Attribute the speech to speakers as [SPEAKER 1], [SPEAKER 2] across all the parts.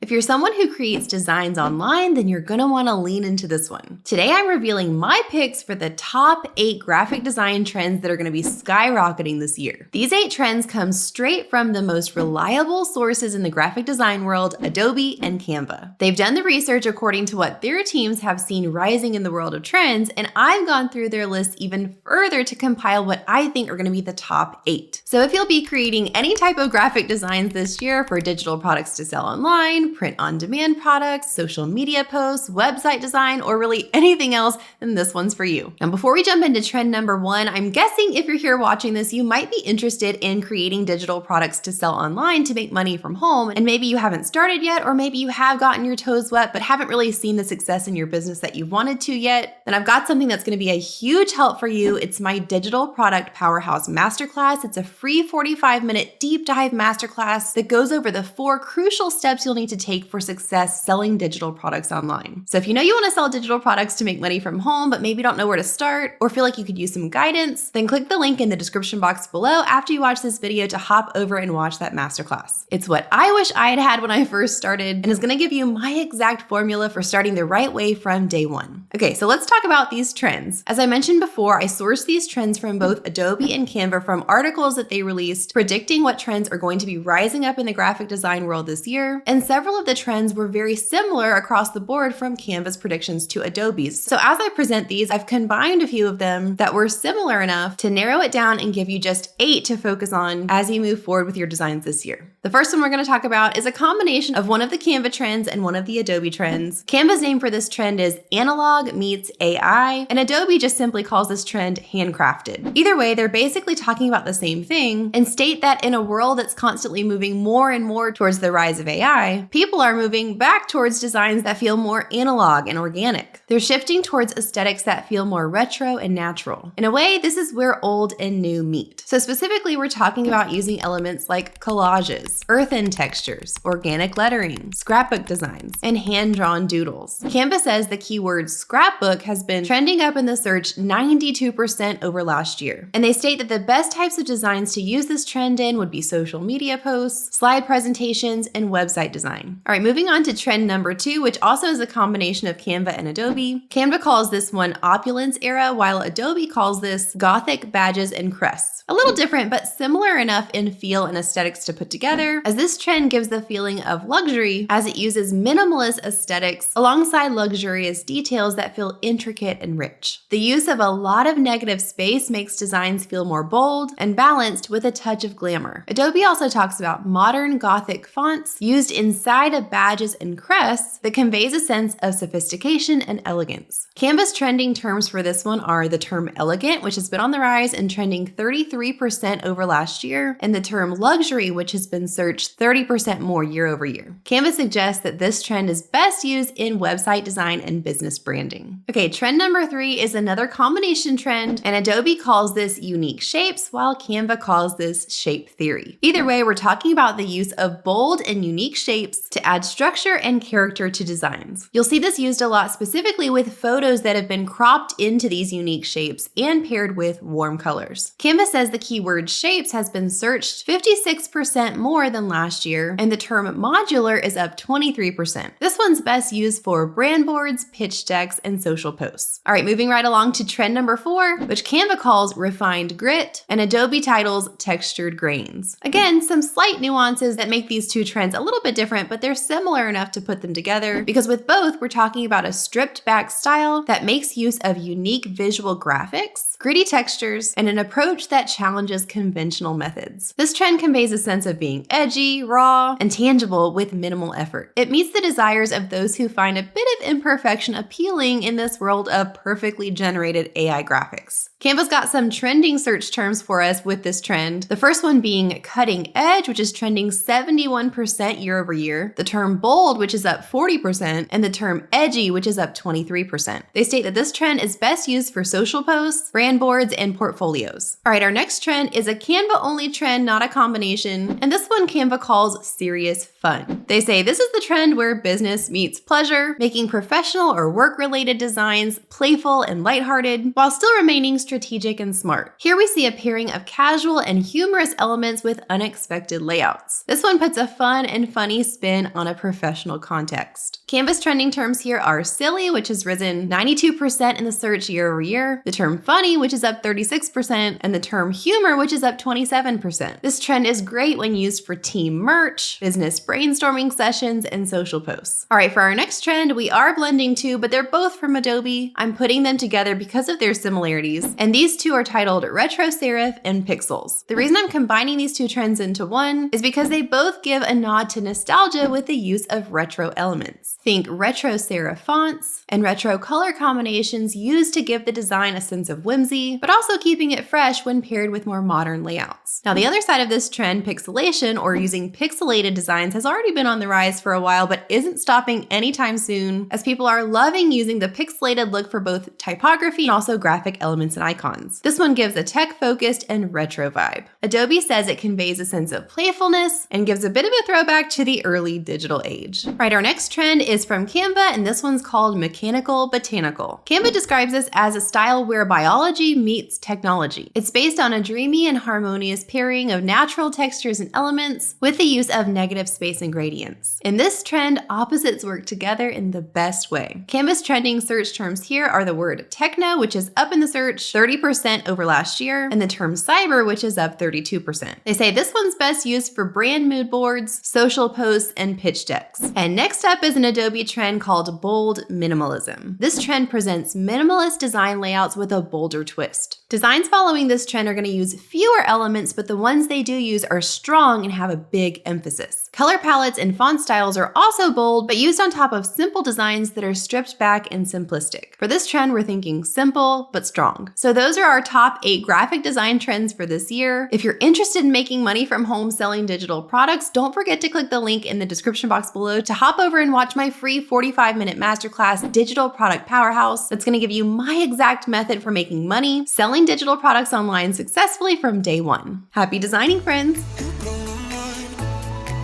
[SPEAKER 1] If you're someone who creates designs online, then you're gonna wanna lean into this one. Today, I'm revealing my picks for the top 8 graphic design trends that are gonna be skyrocketing this year. These 8 trends come straight from the most reliable sources in the graphic design world, Adobe and Canva. They've done the research according to what their teams have seen rising in the world of trends, and I've gone through their list even further to compile what I think are gonna be the top 8. So if you'll be creating any type of graphic designs this year for digital products to sell online, print-on-demand products, social media posts, website design, or really anything else, then this one's for you. Now, before we jump into trend number 1, I'm guessing if you're here watching this, you might be interested in creating digital products to sell online to make money from home, and maybe you haven't started yet, or maybe you have gotten your toes wet but haven't really seen the success in your business that you wanted to yet. Then I've got something that's going to be a huge help for you. It's my Digital Product Powerhouse Masterclass. It's a free 45-minute deep dive masterclass that goes over the 4 crucial steps you'll need to take for success selling digital products online. So if you know you want to sell digital products to make money from home, but maybe don't know where to start or feel like you could use some guidance, then click the link in the description box below after you watch this video to hop over and watch that masterclass. It's what I wish I had had when I first started and is going to give you my exact formula for starting the right way from day one. Okay, so let's talk about these trends. As I mentioned before, I sourced these trends from both Adobe and Canva from articles that they released predicting what trends are going to be rising up in the graphic design world this year, and several of the trends were very similar across the board from Canva's predictions to Adobe's. So as I present these, I've combined a few of them that were similar enough to narrow it down and give you just 8 to focus on as you move forward with your designs this year. The first one we're going to talk about is a combination of one of the Canva trends and one of the Adobe trends. Canva's name for this trend is analog meets AI, and Adobe just simply calls this trend handcrafted. Either way, they're basically talking about the same thing and state that in a world that's constantly moving more and more towards the rise of AI, people are moving back towards designs that feel more analog and organic. They're shifting towards aesthetics that feel more retro and natural. In a way, this is where old and new meet. So specifically, we're talking about using elements like collages, earthen textures, organic lettering, scrapbook designs, and hand-drawn doodles. Canva says the keyword scrapbook has been trending up in the search 92% over last year. And they state that the best types of designs to use this trend in would be social media posts, slide presentations, and website design. All right, moving on to trend number 2, which also is a combination of Canva and Adobe. Canva calls this one opulence era, while Adobe calls this Gothic badges and crests. A little different, but similar enough in feel and aesthetics to put together, as this trend gives the feeling of luxury as it uses minimalist aesthetics alongside luxurious details that feel intricate and rich. The use of a lot of negative space makes designs feel more bold and balanced with a touch of glamour. Adobe also talks about modern Gothic fonts used inside of badges and crests that conveys a sense of sophistication and elegance. Canva's trending terms for this one are the term elegant, which has been on the rise and trending 33% over last year, and the term luxury, which has been searched 30% more year over year. Canva suggests that this trend is best used in website design and business branding. Okay, trend number 3 is another combination trend, and Adobe calls this unique shapes, while Canva calls this shape theory. Either way, we're talking about the use of bold and unique shapes to add structure and character to designs. You'll see this used a lot specifically with photos that have been cropped into these unique shapes and paired with warm colors. Canva says the keyword shapes has been searched 56% more than last year, and the term modular is up 23%. This one's best used for brand boards, pitch decks, and social posts. All right, moving right along to trend number 4, which Canva calls refined grit, and Adobe titles textured grains. Again, some slight nuances that make these two trends a little bit different, but they're similar enough to put them together because with both, we're talking about a stripped back style that makes use of unique visual graphics, gritty textures, and an approach that challenges conventional methods. This trend conveys a sense of being edgy, raw, and tangible with minimal effort. It meets the desires of those who find a bit of imperfection appealing in this world of perfectly generated AI graphics. Canva's got some trending search terms for us with this trend. The first one being cutting edge, which is trending 71% year over year, the term bold, which is up 40%, and the term edgy, which is up 23%. They state that this trend is best used for social posts, brand boards, and portfolios. All right, our next trend is a Canva only trend, not a combination, and this one Canva calls serious fun. fun. They say this is the trend where business meets pleasure, making professional or work-related designs playful and lighthearted, while still remaining strategic and smart. Here we see a pairing of casual and humorous elements with unexpected layouts. This one puts a fun and funny spin on a professional context. Canvas trending terms here are silly, which has risen 92% in the search year over year, the term funny, which is up 36%, and the term humor, which is up 27%. This trend is great when used for team merch, business brainstorming sessions, and social posts. All right, for our next trend, we are blending two, but they're both from Adobe. I'm putting them together because of their similarities, and these two are titled Retro Serif and Pixels. The reason I'm combining these two trends into one is because they both give a nod to nostalgia with the use of retro elements. Think retro serif fonts and retro color combinations used to give the design a sense of whimsy, but also keeping it fresh when paired with more modern layouts. Now, the other side of this trend, pixelation, or using pixelated designs, has already been on the rise for a while, but isn't stopping anytime soon, as people are loving using the pixelated look for both typography and also graphic elements and icons. This one gives a tech-focused and retro vibe. Adobe says it conveys a sense of playfulness and gives a bit of a throwback to the early digital age. Right, our next trend is from Canva, and this one's called Mechanical Botanical. Canva describes this as a style where biology meets technology. It's based on a dreamy and harmonious pairing of natural textures and elements with the use of negative space and gradients. In this trend, opposites work together in the best way. Canva's trending search terms here are the word techno, which is up in the search 30% over last year, and the term cyber, which is up 32%. They say this one's best used for brand mood boards, social posts, and pitch decks. And next up is an Adobe trend called Bold Minimalism. This trend presents minimalist design layouts with a bolder twist. Designs following this trend are going to use fewer elements, but the ones they do use are strong and have a big emphasis. Color palettes and font styles are also bold, but used on top of simple designs that are stripped back and simplistic. For this trend, we're thinking simple, but strong. So those are our top 8 graphic design trends for this year. If you're interested in making money from home selling digital products, don't forget to click the link in the description box below to hop over and watch my free 45-minute masterclass, Digital Product Powerhouse, that's going to give you my exact method for making money selling digital products online successfully from day one. Happy designing, friends!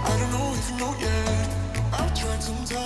[SPEAKER 2] I don't know if you know yet. I've tried sometimes.